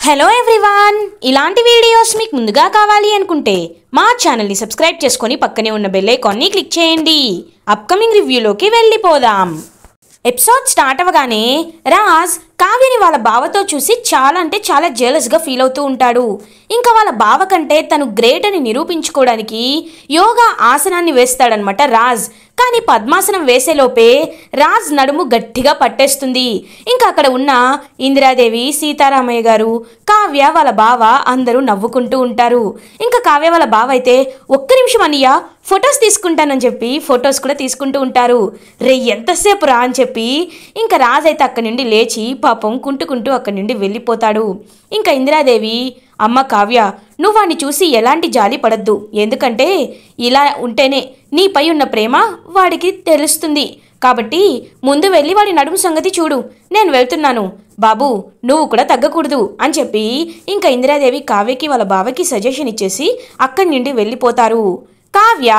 Hello everyone, ఇలాంటి videos మీకు ముందుగా కావాలి అనుకుంటే మా ఛానల్ని సబ్స్క్రైబ్ చేసుకొని పక్కనే ఉన్న బెల్ ఐకాన్ని క్లిక్ చేయండి. అప్కమింగ్ రివ్యూలోకి వెళ్ళిపోదాం. ఎపిసోడ్ స్టార్ట్ అవ్వగానే రాజ్ కావ్యని వాళ్ళ బావతో చూసి చాలా జెలస్గా ఫీల్ అవుతూ ఉంటాడు. ఇంకా వాళ్ళ బావ కంటే తను గ్రేట్ అని నిరూపించుకోవడానికి యోగా ఆసనాన్ని వేస్తాడనమాట రాజ్. కానీ పద్మాసనం వేసేలోపే రాజ్ నడుము గట్టిగా పట్టేస్తుంది. ఇంకా అక్కడ ఉన్న ఇందిరాదేవి, సీతారామయ్య గారు, కావ్య వాళ్ళ బావ అందరూ నవ్వుకుంటూ ఉంటారు. ఇంకా కావ్య వాళ్ళ బావ అయితే ఒక్క నిమిషం అన్నయ్య ఫొటోస్ తీసుకుంటానని చెప్పి ఫొటోస్ కూడా తీసుకుంటూ ఉంటారు. రే ఎంతసేపు రా అని చెప్పి ఇంకా రాజ్ అయితే అక్కడి నుండి లేచి పాపం కుంటుకుంటూ అక్కడి నుండి వెళ్ళిపోతాడు. ఇంకా ఇందిరాదేవి, అమ్మ కావ్య, నువ్వు వాడిని చూసి ఎలాంటి జాలి పడద్దు, ఎందుకంటే ఇలా ఉంటేనే నీపై ఉన్న ప్రేమ వాడికి తెలుస్తుంది. కాబట్టి ముందు వెళ్ళి వాడి నడుము సంగతి చూడు, నేను వెళ్తున్నాను. బాబు నువ్వు కూడా తగ్గకూడదు అని చెప్పి ఇంకా ఇందిరాదేవి కావ్యకి వాళ్ళ బావకి సజెషన్ ఇచ్చేసి అక్కడి నుండి వెళ్ళిపోతారు. కావ్య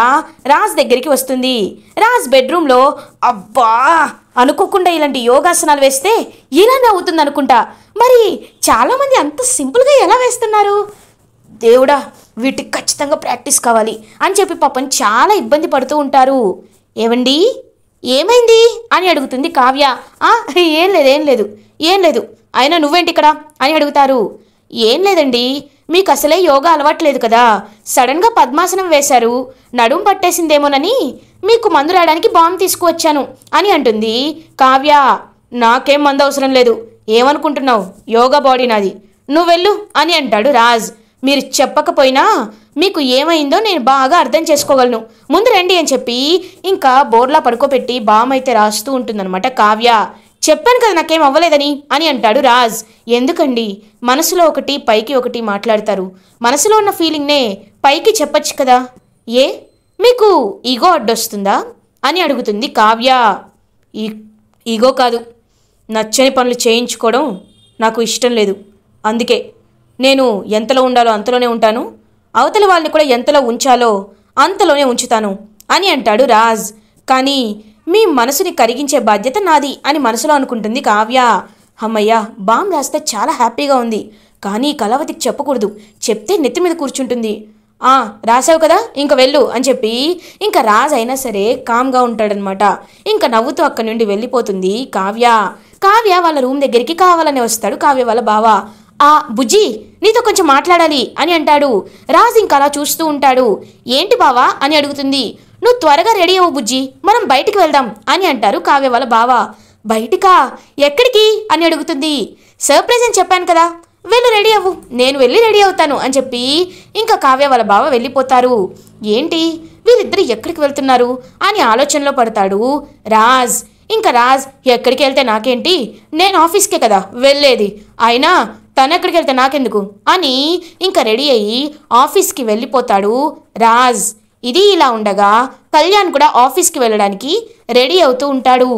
రాజ్ దగ్గరికి వస్తుంది. రాజ్ బెడ్రూమ్లో అబ్బా అనుకోకుండా ఇలాంటి యోగాసనాలు వేస్తే ఇలానే అవుతుంది అనుకుంటా. మరి చాలామంది అంత సింపుల్గా ఎలా వేస్తున్నారు? దేవుడా, వీటికి ఖచ్చితంగా ప్రాక్టీస్ కావాలి అని చెప్పి పాపం చాలా ఇబ్బంది పడుతూ ఉంటారు. ఏమండి ఏమైంది అని అడుగుతుంది కావ్య. ఏం లేదు అయినా నువ్వేంటి ఇక్కడ అని అడుగుతారు. ఏం లేదండి, మీకు అసలే యోగా అలవాట్లేదు కదా, సడన్గా పద్మాసనం వేశారు, నడుం పట్టేసిందేమోనని మీకు మందు రాయడానికి బాంబు తీసుకువచ్చాను అని అంటుంది కావ్య. నాకేం మందు అవసరం లేదు, ఏమనుకుంటున్నావు, యోగా బాడీ నాది, నువ్వు వెళ్ళు అని అంటాడు రాజ్. మీరు చెప్పకపోయినా మీకు ఏమైందో నేను బాగా అర్థం చేసుకోగలను, ముందు రండి అని చెప్పి ఇంకా బోర్లా పడుకోబెట్టి బామ్ అయితే రాస్తూ ఉంటుందన్నమాట కావ్య. చెప్పాను కదా నాకేం అవ్వలేదని అని అంటాడు రాజ్. ఎందుకండి మనసులో ఒకటి పైకి ఒకటి మాట్లాడతారు, మనసులో ఉన్న ఫీలింగ్నే పైకి చెప్పచ్చు కదా, ఏ మీకు ఈగో అడ్డొస్తుందా అని అడుగుతుంది కావ్య. ఈగో కాదు, నచ్చని పనులు చేయించుకోవడం నాకు ఇష్టం లేదు, అందుకే నేను ఎంతలో ఉండాలో అంతలోనే ఉంటాను, అవతల వాళ్ళని కూడా ఎంతలో ఉంచాలో అంతలోనే ఉంచుతాను అని అంటాడు రాజ్. కానీ మీ మనసుని కరిగించే బాధ్యత నాది అని మనసులో అనుకుంటుంది కావ్య. అమ్మయ్య, బాంబ్ రాస్తే చాలా హ్యాపీగా ఉంది, కానీ కళావతికి చెప్పకూడదు, చెప్తే నెత్తి మీద కూర్చుంటుంది. రాసావు కదా ఇంక వెళ్ళు అని చెప్పి ఇంకా రాజ్ అయినా సరే కామ్గా ఉంటాడనమాట. ఇంకా నవ్వుతూ అక్కడి నుండి వెళ్ళిపోతుంది కావ్య. కావ్య వాళ్ళ రూమ్ దగ్గరికి కావాలని వస్తాడు కావ్య వాళ్ళ బావ. బుజ్జి నీతో కొంచెం మాట్లాడాలి అని అంటాడు. రాజ్ ఇంకా అలా చూస్తూ ఉంటాడు. ఏంటి బావా అని అడుగుతుంది. నువ్వు త్వరగా రెడీ అవ్వు బుజ్జి, మనం బయటికి వెళ్దాం అని అంటారు కావ్య వాళ్ళ బావ. బయటికా? ఎక్కడికి అని అడుగుతుంది. సర్ప్రైజ్ అని చెప్పాను కదా, వెళ్ళు రెడీ అవ్వు, నేను వెళ్ళి రెడీ అవుతాను అని చెప్పి ఇంకా కావ్య వాళ్ళ బావ వెళ్ళిపోతారు. ఏంటి వీళ్ళిద్దరు ఎక్కడికి వెళ్తున్నారు అని ఆలోచనలో పడతాడు రాజ్. ఇంకా రాజ్, ఎక్కడికి వెళ్తే నాకేంటి, నేను ఆఫీస్కే కదా వెళ్ళేది, అయినా తను ఎక్కడికి వెళ్తే నాకెందుకు అని ఇంకా రెడీ అయ్యి ఆఫీస్కి వెళ్ళిపోతాడు రాజ్. ఇది ఇలా ఉండగా కళ్యాణ్ కూడా ఆఫీస్కి వెళ్ళడానికి రెడీ అవుతూ ఉంటాడు.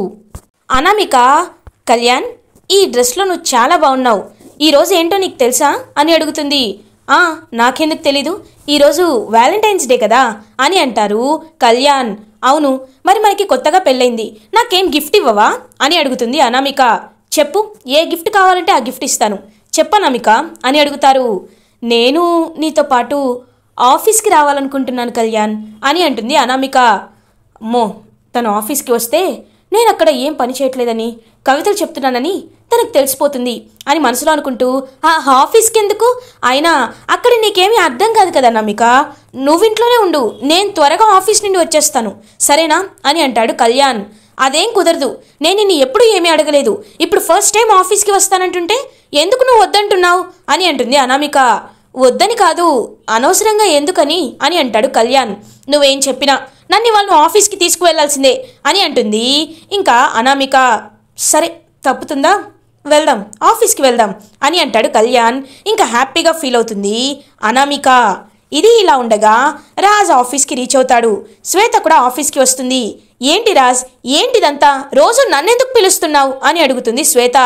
అనామిక, కళ్యాణ్ ఈ డ్రెస్లో నువ్వు చాలా బాగున్నావు, ఈరోజు ఏంటో నీకు తెలుసా అని అడుగుతుంది. నాకెందుకు తెలీదు, ఈరోజు వ్యాలంటైన్స్ డే కదా అని అంటారు కళ్యాణ్. అవును, మరి మనకి కొత్తగా పెళ్ళైంది, నాకేం గిఫ్ట్ ఇవ్వవా అని అడుగుతుంది అనామిక. చెప్పు, ఏ గిఫ్ట్ కావాలంటే ఆ గిఫ్ట్ ఇస్తాను, చెప్పనామిక అని అడుగుతారు. నేను నీతో పాటు ఆఫీస్కి రావాలనుకుంటున్నాను కళ్యాణ్ అని అంటుంది అనామిక. అమ్మో, తను ఆఫీస్కి వస్తే నేను అక్కడ ఏం పని చేయట్లేదని, కవితలు చెప్తున్నానని తనకు తెలిసిపోతుంది అని మనసులో అనుకుంటూ ఆఫీస్కి ఎందుకు, అయినా అక్కడ నీకేమీ అర్థం కాదు కదా అనామిక, నువ్వింట్లోనే ఉండు, నేను త్వరగా ఆఫీస్ నుండి వచ్చేస్తాను సరేనా అని అంటాడు కళ్యాణ్. అదేం కుదరదు, నేను నిన్ను ఎప్పుడు ఏమీ అడగలేదు, ఇప్పుడు ఫస్ట్ టైం ఆఫీస్కి వస్తానంటుంటే ఎందుకు నువ్వు వద్దంటున్నావు అని అంటుంది అనామిక. వద్దని కాదు, అనవసరంగా ఎందుకని అని అంటాడు కళ్యాణ్. నువ్వేం చెప్పినా నన్ను వాళ్ళు ఆఫీస్కి తీసుకువెళ్లాల్సిందే అని అంటుంది ఇంకా అనామిక. సరే తప్పుతుందా, వెళ్దాం, ఆఫీస్కి వెళ్దాం అని అంటాడు కళ్యాణ్. ఇంకా హ్యాపీగా ఫీల్ అవుతుంది అనామిక. ఇది ఇలా ఉండగా రాజ్ ఆఫీస్కి రీచ్ అవుతాడు. శ్వేత కూడా ఆఫీస్కి వస్తుంది. ఏంటి రాజ్, ఏంటిదంతా, రోజు నన్నెందుకు పిలుస్తున్నావు అని అడుగుతుంది శ్వేత.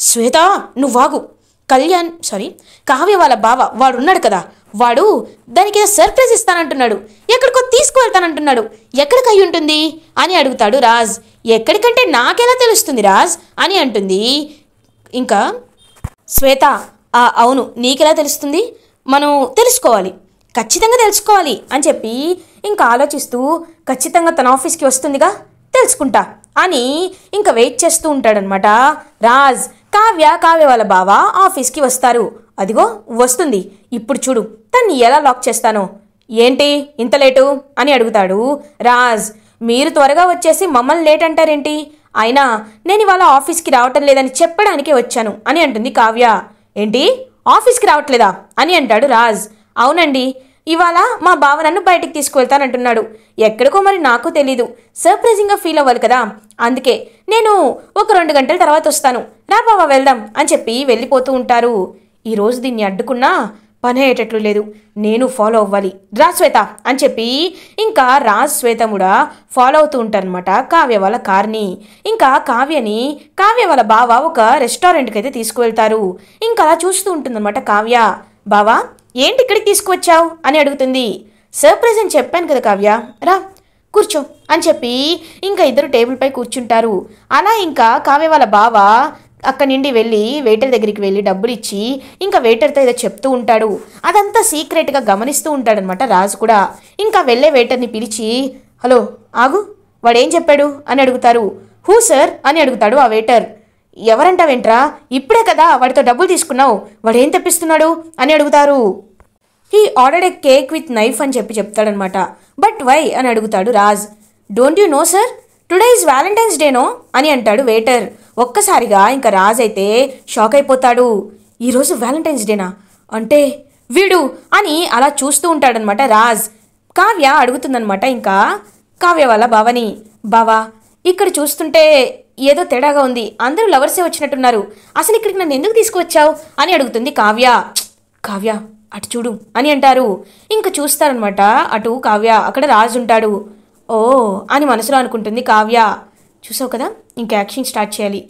శ్వేత నువ్వాగు, కావ్య వాళ్ళ బావ వాడు ఉన్నాడు కదా, వాడు దానికి ఏదో సర్ప్రైజ్ ఇస్తానంటున్నాడు, ఎక్కడికో తీసుకువెళ్తానంటున్నాడు, ఎక్కడికి అయి ఉంటుంది అని అడుగుతాడు రాజ్. ఎక్కడికంటే నాకెలా తెలుస్తుంది రాజ్ అని అంటుంది ఇంకా శ్వేత. అవును, నీకెలా తెలుస్తుంది? మనం తెలుసుకోవాలి, ఖచ్చితంగా తెలుసుకోవాలి అని చెప్పి ఇంకా ఆలోచిస్తూ ఖచ్చితంగా తన ఆఫీస్కి వస్తుందిగా, తెలుసుకుంటా అని ఇంకా వెయిట్ చేస్తూ ఉంటాడనమాట రాజ్. కావ్య వాళ్ళ బావ ఆఫీస్కి వస్తారు. అదిగో వస్తుంది, ఇప్పుడు చూడు తన్ని ఎలా లాక్ చేస్తానో. ఏంటి ఇంత లేటు అని అడుగుతాడు రాజ్. మీరు త్వరగా వచ్చేసి మమ్మల్ని లేట్ అంటారేంటి? అయినా నేను ఇవాళ ఆఫీస్కి రావటం లేదని చెప్పడానికే వచ్చాను అని అంటుంది కావ్య. ఏంటి ఆఫీస్కి రావట్లేదా అని అంటాడు రాజ్. అవునండి, ఇవాళ మా బావ నన్ను బయటికి తీసుకువెళ్తానంటున్నాడు. ఎక్కడికో మరి నాకు తెలీదు, సర్ప్రైజింగ్గా ఫీల్ అవ్వాలి కదా, అందుకే నేను ఒక 2 గంటల తర్వాత వస్తాను, రా బావ వెళ్దాం అని చెప్పి వెళ్ళిపోతూ ఉంటారు. ఈరోజు దీన్ని అడ్డుకున్నా పని అయ్యేటట్లు లేదు, నేను ఫాలో అవ్వాలి, రా శ్వేత అని చెప్పి ఇంకా రాజ్ శ్వేత కూడా ఫాలో అవుతూ ఉంటారనమాట కావ్య వాళ్ళ కార్ని. ఇంకా కావ్య వాళ్ళ బావ ఒక రెస్టారెంట్కి అయితే తీసుకువెళ్తారు. ఇంకా అలా చూస్తూ ఉంటుందన్నమాట కావ్య. బావా ఏంటి ఇక్కడికి తీసుకువచ్చావు అని అడుగుతుంది. సర్ప్రైజ్ అని చెప్పాను కదా కావ్య, రా కూర్చో అని చెప్పి ఇంకా ఇద్దరు టేబుల్ పై కూర్చుంటారు. అలా ఇంకా కావ్య వాళ్ళ బావ అక్కడి నుండి వెళ్ళి వెయిటర్ దగ్గరికి వెళ్ళి డబ్బులు ఇచ్చి ఇంకా వెయిటర్తో ఏదో చెప్తూ ఉంటాడు. అదంతా సీక్రెట్గా గమనిస్తూ ఉంటాడనమాట రాజు కూడా. ఇంకా వెళ్ళే వెయిటర్ని పిలిచి, హలో ఆగు, వాడేం చెప్పాడు అని అడుగుతారు. హూ సార్ అని అడుగుతాడు ఆ వెయిటర్. ఎవరంటావేంట్రా, ఇప్పుడే కదా వాడితో డబ్బులు తీసుకున్నావు, వాడేం తెప్పిస్తున్నాడు అని అడుగుతారు. He ordered a cake with knife అని చెప్పి చెప్తాడనమాట. బట్ వై అని అడుగుతాడు Raj. Don't you know sir, today is Valentine's డేనో అని అంటాడు వెయిటర్. ఒక్కసారిగా ఇంకా రాజ్ అయితే షాక్ అయిపోతాడు. ఈరోజు వ్యాలంటైన్స్ డేనా అంటే వీడు అని అలా చూస్తూ ఉంటాడనమాట రాజ్. కావ్య అడుగుతుందనమాట ఇంకా కావ్య వాళ్ళ బావని, బావా ఇక్కడ చూస్తుంటే ఏదో తేడాగా ఉంది, అందరూ లవర్సే వచ్చినట్టున్నారు, అసలు ఇక్కడికి నన్ను ఎందుకు తీసుకువచ్చావు అని అడుగుతుంది కావ్య. కావ్య అటు చూడు అని అంటారు. ఇంకా చూస్తారనమాట అటు కావ్య, అక్కడ రాజు ఉంటాడు. ఓ అని మనసులో అనుకుంటుంది కావ్య. చూసావు కదా, ఇంకా యాక్షన్ స్టార్ట్ చేయాలి.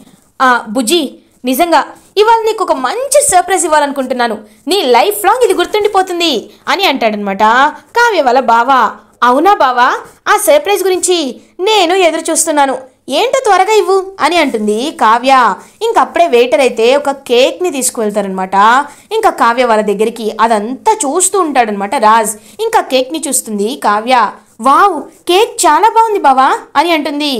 బుజ్జి నిజంగా ఇవాళ నీకు ఒక మంచి సర్ప్రైజ్ ఇవ్వాలనుకుంటున్నాను, నీ లైఫ్ లాంగ్ ఇది గుర్తుండిపోతుంది అని అంటాడనమాట కావ్య వాళ్ళ బావా. అవునా బావా, ఆ సర్ప్రైజ్ గురించి నేను ఎదురు చూస్తున్నాను, ఏంటో త్వరగా ఇవ్వు అని అంటుంది కావ్య. ఇంకప్పుడే వెయిటర్ అయితే ఒక కేక్ని తీసుకువెళ్తారనమాట ఇంకా కావ్య వాళ్ళ దగ్గరికి. అదంతా చూస్తూ ఉంటాడనమాట రాజ్. ఇంకా కేక్ని చూస్తుంది కావ్య. వావ్, కేక్ చాలా బాగుంది బావా అని అంటుంది.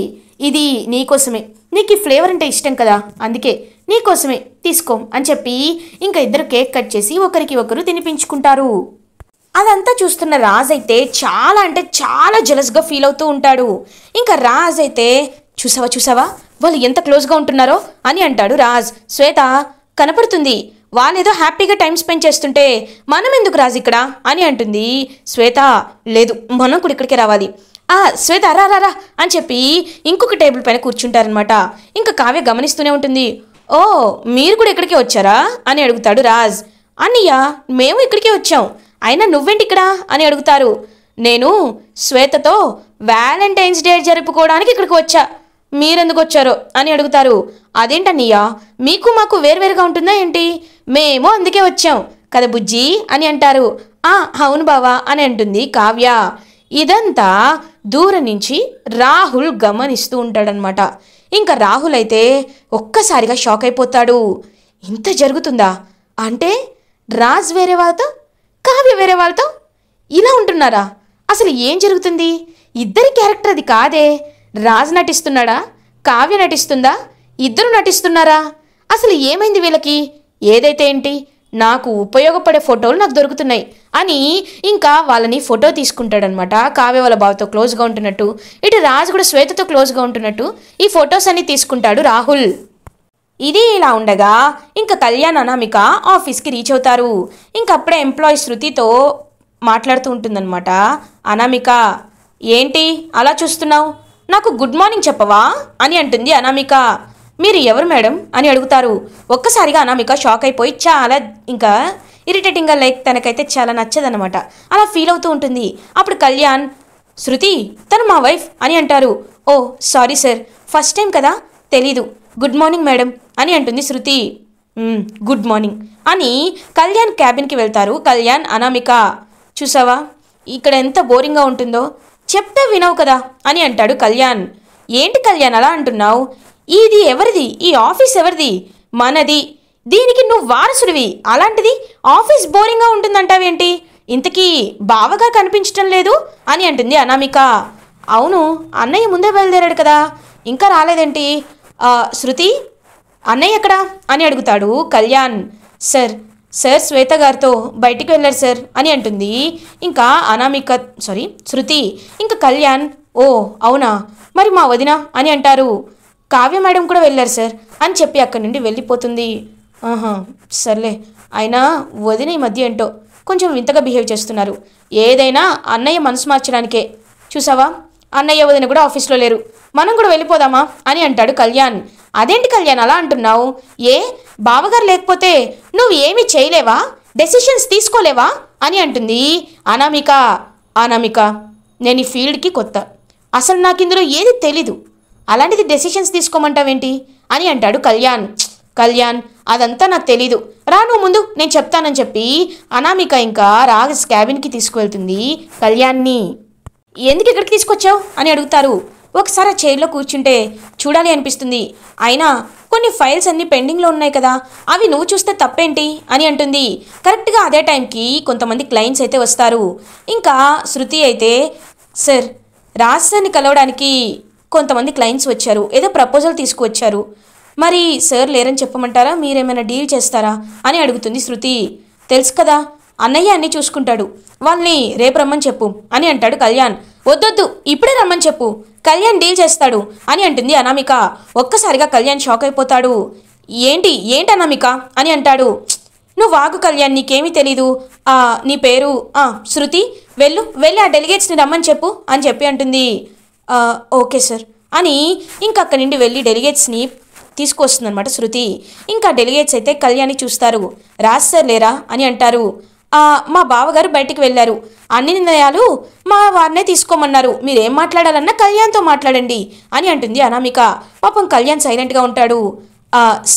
ఇది నీకోసమే, నీకు ఈ ఫ్లేవర్ అంటే ఇష్టం కదా, అందుకే నీకోసమే తీసుకో అని చెప్పి ఇంకా ఇద్దరు కేక్ కట్ చేసి ఒకరికి ఒకరు తినిపించుకుంటారు. అదంతా చూస్తున్న రాజ్ అయితే చాలా అంటే చాలా జెలస్గా ఫీల్ అవుతూ ఉంటాడు. ఇంకా రాజ్ అయితే చూసావా వాళ్ళు ఎంత క్లోజ్గా ఉంటున్నారో అని అంటాడు రాజ్. శ్వేత కనపడుతుంది, వాళ్ళేదో హ్యాపీగా టైం స్పెండ్ చేస్తుంటే మనం ఎందుకు రాజ్ ఇక్కడ అని అంటుంది శ్వేత. లేదు, మనం కూడా ఇక్కడికే రావాలి. శ్వేత రా అని చెప్పి ఇంకొక టేబుల్ పైన కూర్చుంటారనమాట. ఇంకా కావ్య గమనిస్తూనే ఉంటుంది. ఓ మీరు కూడా ఇక్కడికే వచ్చారా అని అడుగుతాడు రాజ్. అన్నయ్య మేము ఇక్కడికే వచ్చాం, అయినా నువ్వేంటి ఇక్కడ అని అడుగుతారు. నేను శ్వేతతో వ్యాలంటైన్స్ డే జరుపుకోవడానికి ఇక్కడికి వచ్చా, మీరెందుకు వచ్చారో అని అడుగుతారు. అదేంటన్నయ్య మీకు మాకు వేరువేరుగా ఉంటుందా ఏంటి, మేము అందుకే వచ్చాం కదా బుజ్జి అని అంటారు. అవును బావా అని అంటుంది కావ్య. ఇదంతా దూరం నుంచి రాహుల్ గమనిస్తూ ఉంటాడనమాట. ఇంకా రాహుల్ అయితే ఒక్కసారిగా షాక్ అయిపోతాడు. ఇంత జరుగుతుందా అంటే రాజ్ వేరే వాళ్ళతో కావ్య వేరే వాళ్ళతో ఇలా ఉంటున్నారా, అసలు ఏం జరుగుతుంది? ఇద్దరి క్యారెక్టర్ అది కాదే, రాజ్ నటిస్తున్నాడా కావ్య నటిస్తుందా, ఇద్దరు నటిస్తున్నారా, అసలు ఏమైంది వీళ్ళకి? ఏదైతే ఏంటి, నాకు ఉపయోగపడే ఫోటోలు నాకు దొరుకుతున్నాయి అని ఇంకా వాళ్ళని ఫోటో తీసుకుంటాడనమాట. కావ్య వాళ్ళ బావతో క్లోజ్గా ఉంటున్నట్టు, ఇటు రాజు కూడా శ్వేతతో క్లోజ్గా ఉంటున్నట్టు ఈ ఫొటోస్ అన్ని తీసుకుంటాడు రాహుల్. ఇది ఇలా ఉండగా ఇంకా కళ్యాణ్ అనామిక ఆఫీస్కి రీచ్ అవుతారు. ఇంకప్పుడే ఎంప్లాయీ శృతితో మాట్లాడుతూ ఉంటుందన్నమాట అనామిక. ఏంటి అలా చూస్తున్నావు, నాకు గుడ్ మార్నింగ్ చెప్పవా అని అంటుంది అనామిక. మీరు ఎవరు మేడం అని అడుగుతారు. ఒక్కసారిగా అనామిక షాక్ అయిపోయి చాలా ఇంకా ఇరిటేటింగ్గా లైక్ తనకైతే చాలా నచ్చదనమాట, అలా ఫీల్ అవుతూ ఉంటుంది. అప్పుడు కళ్యాణ్, శృతి తను మా వైఫ్ అని అంటారు. ఓ సారీ సార్, ఫస్ట్ టైం కదా తెలీదు, గుడ్ మార్నింగ్ మేడం అని అంటుంది శృతి. గుడ్ మార్నింగ్ అని కళ్యాణ్ క్యాబిన్కి వెళ్తారు కళ్యాణ్ అనామిక. చూసావా ఇక్కడ ఎంత బోరింగ్గా ఉంటుందో, చెప్తే వినవు కదా అని అంటాడు కళ్యాణ్. ఏంటి కళ్యాణ్ అలా అంటున్నావు, ఇది ఎవరిది, ఈ ఆఫీస్ ఎవరిది? మనది. దీనికి నువ్వు వారసుడివి, అలాంటిది ఆఫీస్ బోరింగ్గా ఉంటుందంటావేంటి? ఇంతకీ బావగా కనిపించటం లేదు అని అంటుంది అనామిక. అవును, అన్నయ్య ముందే బయలుదేరాడు కదా, ఇంకా రాలేదేంటి? శృతి, అన్నయ్య ఎక్కడా అని అడుగుతాడు కళ్యాణ్. సార్ శ్వేత గారితో బయటికి వెళ్ళారు సార్ అని అంటుంది ఇంకా శృతి. ఇంకా కళ్యాణ్, ఓ అవునా, మరి మా వదిన అని అంటారు. కావ్య మేడం కూడా వెళ్ళారు సార్ అని చెప్పి అక్కడి నుండి వెళ్ళిపోతుంది. సర్లే, అయినా వదిన ఈ మధ్య ఏంటో కొంచెం వింతగా బిహేవ్ చేస్తున్నారు. ఏదైనా అన్నయ్య మనసు మార్చడానికే. చూసావా, అన్నయ్య వదిన కూడా ఆఫీస్లో లేరు, మనం కూడా వెళ్ళిపోదామా అని అంటాడు కళ్యాణ్. అదేంటి కళ్యాణ్ అలా అంటున్నావు? ఏ బావగారు లేకపోతే నువ్వు ఏమీ చేయలేవా, డెసిషన్స్ తీసుకోలేవా అని అంటుంది అనామిక. నేను ఈ ఫీల్డ్కి కొత్త, అసలు నాకు ఇందులో ఏది తెలీదు, అలాంటిది డెసిషన్స్ తీసుకోమంటావేంటి అని అంటాడు కళ్యాణ్, అదంతా నాకు తెలీదు, రా నువ్వు ముందు నేను చెప్తానని చెప్పి అనామిక ఇంకా రాజ్ క్యాబిన్కి తీసుకువెళ్తుంది కళ్యాణ్ని. ఎందుకు ఇక్కడికి తీసుకొచ్చావు అని అడుగుతారు. ఒకసారి ఆ చైర్లో కూర్చుంటే చూడాలి అనిపిస్తుంది, అయినా కొన్ని ఫైల్స్ అన్నీ పెండింగ్లో ఉన్నాయి కదా, అవి నువ్వు చూస్తే తప్పేంటి అని అంటుంది. కరెక్ట్గా అదే టైంకి కొంతమంది క్లయింట్స్ అయితే వస్తారు. ఇంకా శృతి అయితే, సార్ రాజ్ సార్ని కలవడానికి కొంతమంది క్లయింట్స్ వచ్చారు, ఏదో ప్రపోజల్ తీసుకువచ్చారు, మరి సార్ లేరని చెప్పమంటారా, మీరేమైనా డీల్ చేస్తారా అని అడుగుతుంది శృతి. తెలుసు కదా, అన్నయ్య అన్నీ చూసుకుంటాడు, వాళ్ళని రేపు రమ్మని చెప్పు అని అంటాడు కళ్యాణ్. వద్దొద్దు, ఇప్పుడే రమ్మని చెప్పు, కళ్యాణ్ డీల్ చేస్తాడు అని అంటుంది అనామిక. ఒక్కసారిగా కళ్యాణ్ షాక్ అయిపోతాడు. ఏంటి అనామిక అని అంటాడు. నువ్వు ఆగు కళ్యాణ్, నీకేమీ తెలీదు, నీ పేరు శృతి, వెళ్ళి ఆ డెలిగేట్స్ని రమ్మని చెప్పు అని చెప్పి అంటుంది. ఓకే సార్ అని ఇంకా అక్కడి నుండి వెళ్ళి డెలిగేట్స్ని తీసుకొస్తుందన్నమాట శృతి. ఇంకా డెలిగేట్స్ అయితే కళ్యాణ్ని చూస్తారు. రాజ్ సార్ లేరా అని అంటారు. మా బావగారు బయటికి వెళ్ళారు, అన్ని నిర్ణయాలు మా వారినే తీసుకోమన్నారు, మీరేం మాట్లాడాలన్నా కళ్యాణ్తో మాట్లాడండి అని అంటుంది అనామిక. పాపం కళ్యాణ్ సైలెంట్గా ఉంటాడు.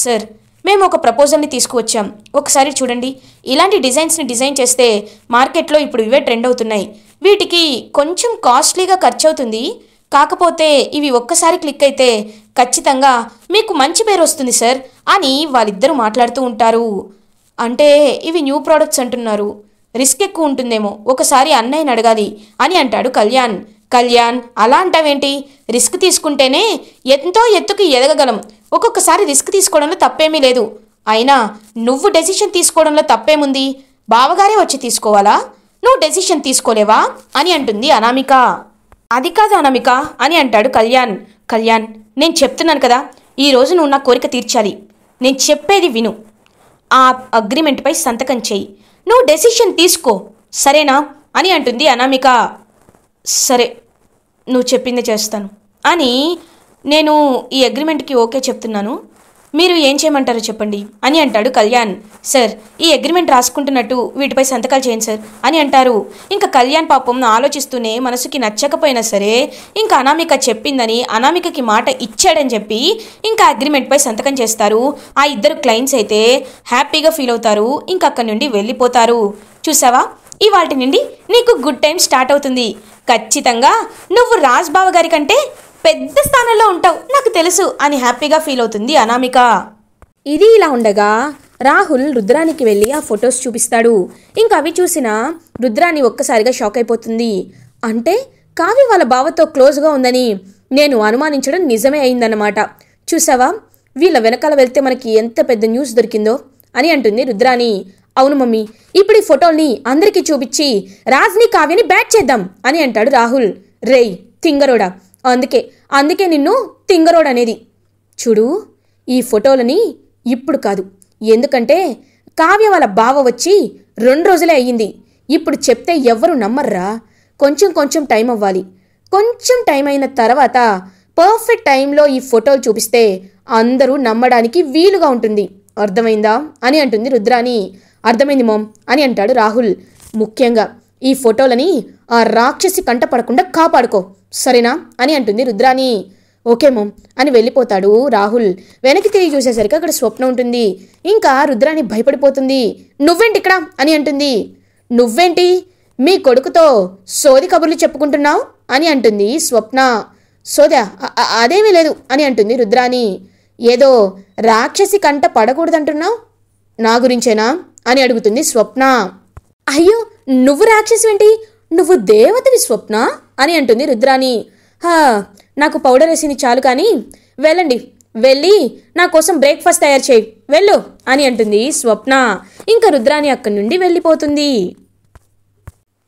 సార్, మేము ఒక ప్రపోజల్ని తీసుకువచ్చాం, ఒకసారి చూడండి. ఇలాంటి డిజైన్స్ని డిజైన్ చేస్తే మార్కెట్లో ఇప్పుడు ఇవే ట్రెండ్ అవుతున్నాయి, వీటికి కొంచెం కాస్ట్లీగా ఖర్చు అవుతుంది, కాకపోతే ఇవి ఒక్కసారి క్లిక్ అయితే ఖచ్చితంగా మీకు మంచి పేరు వస్తుంది సార్ అని వాళ్ళిద్దరూ మాట్లాడుతూ ఉంటారు. అంటే ఇవి న్యూ ప్రోడక్ట్స్ అంటున్నారు, రిస్క్ ఎక్కువ ఉంటుందేమో, ఒకసారి అన్నయ్యని అడగాలి అని అంటాడు కళ్యాణ్. అలా అంటావేంటి, రిస్క్ తీసుకుంటేనే ఎంతో ఎత్తుకి ఎదగగలం, ఒక్కొక్కసారి రిస్క్ తీసుకోవడంలో తప్పేమీ లేదు, అయినా నువ్వు డెసిషన్ తీసుకోవడంలో తప్పేముంది, బావగారే వచ్చి తీసుకోవాలా, నువ్వు డెసిషన్ తీసుకోలేవా అని అంటుంది అనామిక. అది కాదు అనామిక అని అంటాడు కళ్యాణ్, నేను చెప్తున్నాను కదా, ఈరోజు నువ్వు నా కోరిక తీర్చాలి, నేను చెప్పేది విను, ఆ అగ్రిమెంట్పై సంతకం చెయ్యి, నువ్వు డెసిషన్ తీసుకో, సరేనా అని అంటుంది అనామిక. సరే, నువ్వు చెప్పిందే చేస్తాను అని నేను ఈ అగ్రిమెంట్కి ఓకే చెప్తున్నాను, మీరు ఏం చేయమంటారో చెప్పండి అని అంటాడు కళ్యాణ్. సార్, ఈ అగ్రిమెంట్ రాసుకుంటున్నట్టు వీటిపై సంతకాలు చేయండి సార్ అని అంటారు. ఇంకా కళ్యాణ్ పాపం ఆలోచిస్తూనే మనసుకి నచ్చకపోయినా సరే ఇంకా అనామిక చెప్పిందని, అనామికకి మాట ఇచ్చాడని చెప్పి ఇంకా అగ్రిమెంట్పై సంతకం చేస్తారు. ఆ ఇద్దరు క్లయింట్స్ అయితే హ్యాపీగా ఫీల్ అవుతారు, ఇంకా అక్కడి నుండి వెళ్ళిపోతారు. చూసావా, ఇవాటి నుండి నీకు గుడ్ టైం స్టార్ట్ అవుతుంది, ఖచ్చితంగా నువ్వు రాజ్ బావ గారి కంటే పెద్ద స్థానంలో ఉంటావు నాకు తెలుసు అని హ్యాపీగా ఫీల్ అవుతుంది అనామిక. ఇది ఇలా ఉండగా రాహుల్ రుద్రానికి వెళ్ళి ఆ ఫొటోస్ చూపిస్తాడు. ఇంకా అవి చూసిన రుద్రాని ఒక్కసారిగా షాక్ అయిపోతుంది. అంటే కావ్య వాళ్ళ బావతో క్లోజ్గా ఉందని నేను అనుమానించడం నిజమే అయిందన్నమాట. చూసావా, వీళ్ళ వెనకాల వెళ్తే మనకి ఎంత పెద్ద న్యూస్ దొరికిందో అని అంటుంది రుద్రాని. అవును మమ్మీ, ఇప్పుడు ఈ ఫోటోల్ని అందరికీ చూపించి రాజ్ని కావ్యని బ్యాట్ చేద్దాం అని అంటాడు రాహుల్. రేయ్ తింగరోడా, అందుకే నిన్ను తింగరోడ్ అనేది. చూడు, ఈ ఫోటోలని ఇప్పుడు కాదు, ఎందుకంటే కావ్య వాళ్ళ బావ వచ్చి 2 రోజులే అయ్యింది, ఇప్పుడు చెప్తే ఎవ్వరూ నమ్మర్రా, కొంచెం టైం అవ్వాలి, కొంచెం టైం అయిన తర్వాత పర్ఫెక్ట్ టైంలో ఈ ఫోటోలు చూపిస్తే అందరూ నమ్మడానికి వీలుగా ఉంటుంది, అర్థమైందా అని అంటుంది రుద్రాని. అర్థమైంది మామ్ అని అంటాడు రాహుల్. ముఖ్యంగా ఈ ఫోటోలని ఆ రాక్షసి కంటపడకుండా కాపాడుకో, సరేనా అని అంటుంది రుద్రాని. ఓకే మామ్ అని వెళ్ళిపోతాడు రాహుల్. వెనక్కి తిరిగి చూసేసరికి అక్కడ స్వప్న ఉంటుంది. ఇంకా రుద్రాని భయపడిపోతుంది. నువ్వేంటి ఇక్కడ అని అంటుంది. నువ్వేంటి మీ కొడుకుతో సోది కబుర్లు చెప్పుకుంటున్నావు అని అంటుంది స్వప్న. సోదా అదేమీ లేదు అని అంటుంది రుద్రాని. ఏదో రాక్షసి కంట పడకూడదంటున్నావు, నా గురించేనా అని అడుగుతుంది స్వప్న. అయ్యో నువ్వు రాక్షసేంటి, నువ్వు దేవతవి స్వప్న అని అంటుంది రుద్రాణి. నాకు పౌడర్ వేసింది చాలు కానీ వెళ్ళండి, వెళ్ళి నా కోసం బ్రేక్ఫాస్ట్ తయారు చేయి వెళ్ళు అని అంటుంది స్వప్న. ఇంకా రుద్రాణి అక్కడి నుండి వెళ్ళిపోతుంది.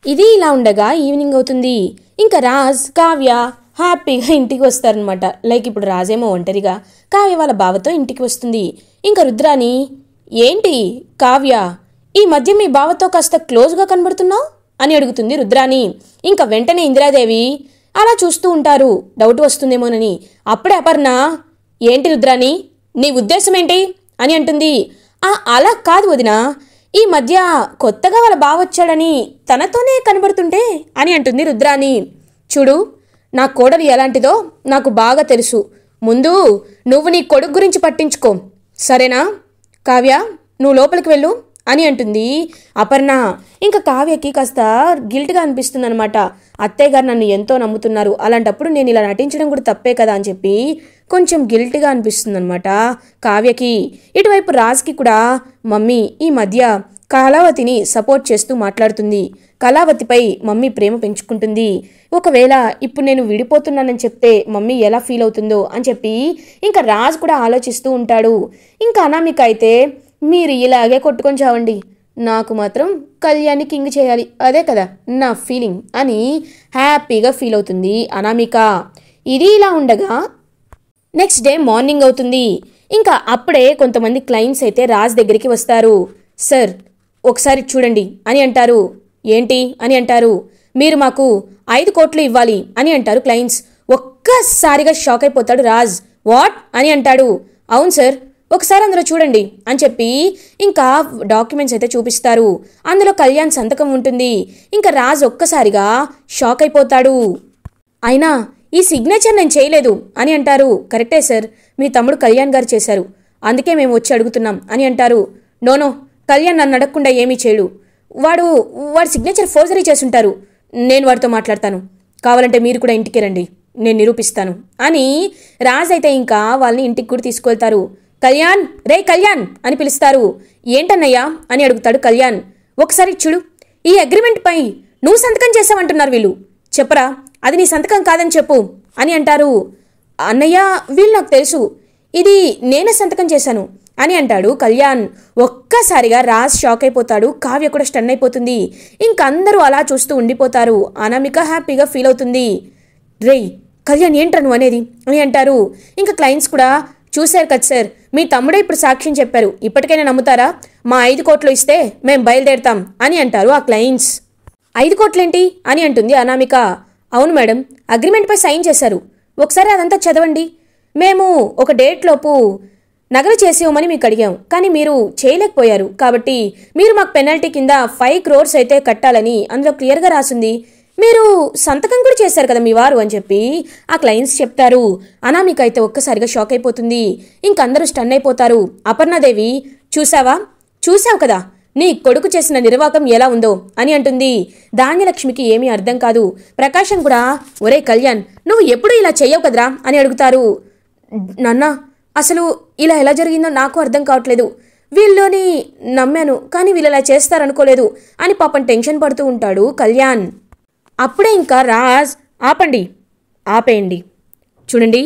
ఇది ఇలా ఉండగా ఈవినింగ్ అవుతుంది. ఇంకా రాజ్ కావ్య హ్యాపీగా ఇంటికి వస్తారనమాట. లైక్ ఇప్పుడు రాజేమో ఒంటరిగా, కావ్య వాళ్ళ బావతో ఇంటికి వస్తుంది. ఇంకా రుద్రాణి, ఏంటి కావ్య ఈ మధ్య మీ బావతో కాస్త క్లోజ్గా కనబడుతున్నావు అని అడుగుతుంది రుద్రాణి. ఇంకా వెంటనే ఇందిరాదేవి అలా చూస్తూ ఉంటారు, డౌట్ వస్తుందేమోనని. అప్పుడే అపర్ణ, ఏంటి రుద్రాణి నీ ఉద్దేశం ఏంటి అని అంటుంది. అలా కాదు వదినా, ఈ మధ్య కొత్తగా వాళ్ళ బావ వచ్చాడని తనతోనే కనబడుతుంటే అని అంటుంది రుద్రాణి. చూడు, నా కోడలు ఎలాంటిదో నాకు బాగా తెలుసు. ముందు నువ్వు నీ కొడుకు గురించి పట్టించుకో, సరేనా? కావ్య నువ్వు లోపలికి వెళ్ళు అని అంటుంది అపర్ణ. ఇంకా కావ్యకి కాస్త గిల్ట్గా అనిపిస్తుంది అనమాట. అత్తయ్య గారు నన్ను ఎంతో నమ్ముతున్నారు, అలాంటప్పుడు నేను ఇలా నటించడం కూడా తప్పే కదా అని చెప్పి కొంచెం గిల్ట్గా అనిపిస్తుంది అనమాట కావ్యకి. ఇటువైపు రాజ్కి కూడా మమ్మీ ఈ మధ్య కళావతిని సపోర్ట్ చేస్తూ మాట్లాడుతుంది. కళావతిపై మమ్మీ ప్రేమ పెంచుకుంటుంది. ఒకవేళ ఇప్పుడు నేను విడిపోతున్నానని చెప్తే మమ్మీ ఎలా ఫీల్ అవుతుందో అని చెప్పి ఇంకా రాజ్ కూడా ఆలోచిస్తూ ఉంటాడు. ఇంకా అనామిక అయితే, మీరు ఇలాగే కొట్టుకొని చావండి, నాకు మాత్రం కళ్యాణ్ని కింగ్ చేయాలి, అదే కదా నా ఫీలింగ్ అని హ్యాపీగా ఫీల్ అవుతుంది అనామిక. ఇది ఇలా ఉండగా నెక్స్ట్ డే మార్నింగ్ అవుతుంది. ఇంకా అప్పుడే కొంతమంది క్లయింట్స్ అయితే రాజ్ దగ్గరికి వస్తారు. సార్ ఒకసారి చూడండి అని అంటారు. ఏంటి అని అంటారు. మీరు మాకు 5 కోట్లు ఇవ్వాలి అని అంటారు క్లయింట్స్. ఒక్కసారిగా షాక్ అయిపోతాడు రాజ్. వాట్ అని అంటాడు. అవును సార్, ఒకసారి అందులో చూడండి అని చెప్పి ఇంకా డాక్యుమెంట్స్ అయితే చూపిస్తారు. అందులో కళ్యాణ్ సంతకం ఉంటుంది. ఇంకా రాజ్ ఒక్కసారిగా షాక్ అయిపోతాడు. అయినా ఈ సిగ్నేచర్ నేను చేయలేదు అని అంటారు. కరెక్టే సార్, మీ తమ్ముడు కళ్యాణ్ గారు చేశారు, అందుకే మేము వచ్చి అడుగుతున్నాం అని అంటారు. నోనో, కళ్యాణ్ నన్ను అడగకుండా ఏమీ చేయడు, వాడు సిగ్నేచర్ ఫోర్జరీ చేసుంటారు, నేను వాడితో మాట్లాడతాను, కావాలంటే మీరు కూడా ఇంటికి రండి, నేను నిరూపిస్తాను అని రాజ్ అయితే ఇంకా వాళ్ళని ఇంటికి కూడా తీసుకెళ్తారు. కళ్యాణ్, రే కళ్యాణ్ అని పిలుస్తారు. ఏంటన్నయ్యా అని అడుగుతాడు కళ్యాణ్. ఒకసారి చూడు, ఈ అగ్రిమెంట్ పై నువ్వు సంతకం చేసావంటున్నారు వీళ్ళు, చెప్పరా అది నీ సంతకం కాదని చెప్పు అని అంటారు. అన్నయ్య వీళ్ళు నాకు తెలుసు, ఇది నేనే సంతకం చేశాను అని అంటాడు కళ్యాణ్. ఒక్కసారిగా రాజ్ షాక్ అయిపోతాడు. కావ్య కూడా స్టన్ అయిపోతుంది. ఇంకందరూ అలా చూస్తూ ఉండిపోతారు. అనామిక హ్యాపీగా ఫీల్ అవుతుంది. రేయ్ కళ్యాణ్ ఏంట్రా నువ్వు అనేది అని అంటారు. ఇంకా క్లయింట్స్ కూడా, చూశారు కదా సార్, మీ తమ్ముడే ఇప్పుడు సాక్ష్యం చెప్పారు, ఇప్పటికైనా నమ్ముతారా? మా 5 కోట్లు ఇస్తే మేము బయలుదేరుతాం అని అంటారు ఆ క్లయింట్స్. 5 కోట్లేంటి అని అంటుంది అనామిక. అవును మేడం, అగ్రిమెంట్పై సైన్ చేశారు, ఒకసారి అదంతా చదవండి. మేము ఒక డేట్లోపు నగలు చేసేవమని మీకు అడిగాం, కానీ మీరు చేయలేకపోయారు, కాబట్టి మీరు మాకు పెనాల్టీ కింద 5 crores అయితే కట్టాలని అందులో క్లియర్గా రాసింది, మీరు సంతకం కూడా చేశారు కదా మీ వారు అని చెప్పి ఆ క్లయింట్స్ చెప్తారు. అనామిక అయితే ఒక్కసారిగా షాక్ అయిపోతుంది. ఇంకందరూ స్టన్ అయిపోతారు. అపర్ణాదేవి, చూసావు కదా నీ కొడుకు చేసిన నిర్వాకం ఎలా ఉందో అని అంటుంది. ధాన్యలక్ష్మికి ఏమీ అర్థం కాదు. ప్రకాశం కూడా, ఒరే కళ్యాణ్ నువ్వు ఎప్పుడు ఇలా చెయ్యవు కదరా అని అడుగుతారు. నాన్న అసలు ఇలా ఎలా జరిగిందో నాకు అర్థం కావట్లేదు, వీళ్ళని నమ్మాను కానీ వీళ్ళు ఇలా చేస్తారనుకోలేదు అని పాపం టెన్షన్ పడుతూ ఉంటాడు కళ్యాణ్. అప్పుడే ఇంకా రాజ్, ఆపేయండి, చూడండి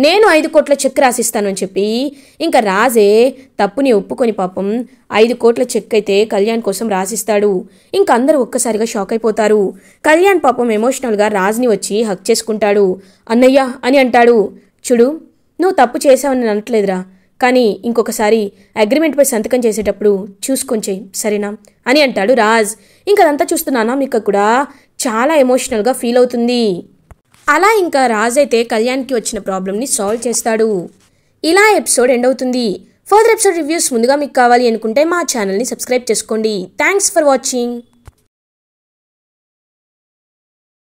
నేను 5 కోట్ల చెక్ రాసిస్తాను అని చెప్పి ఇంకా రాజే తప్పుని ఒప్పుకొని పాపం 5 కోట్ల చెక్ అయితే కళ్యాణ్ కోసం రాసిస్తాడు. ఇంకా అందరూ ఒక్కసారిగా షాక్ అయిపోతారు. కళ్యాణ్ పాపం ఎమోషనల్గా రాజ్ని వచ్చి హక్ చేసుకుంటాడు. అన్నయ్య అని అంటాడు. చూడు, నువ్వు తప్పు చేసావని అనట్లేదురా, కానీ ఇంకొకసారి అగ్రిమెంట్పై సంతకం చేసేటప్పుడు చూసుకొని చెయ్యి, సరేనా అని అంటాడు రాజ్. ఇంకదంతా చూస్తున్న అనామిక కూడా చాలా ఎమోషనల్గా ఫీల్ అవుతుంది. అలా ఇంకా రాజ్ అయితే కళ్యాణ్కి వచ్చిన ప్రాబ్లమ్ని సాల్వ్ చేస్తాడు. ఇలా ఎపిసోడ్ ఎండ్ అవుతుంది. ఫర్దర్ ఎపిసోడ్ రివ్యూస్ ముందుగా మీకు కావాలి అనుకుంటే మా ఛానల్ని సబ్స్క్రైబ్ చేసుకోండి. Thanks for watching.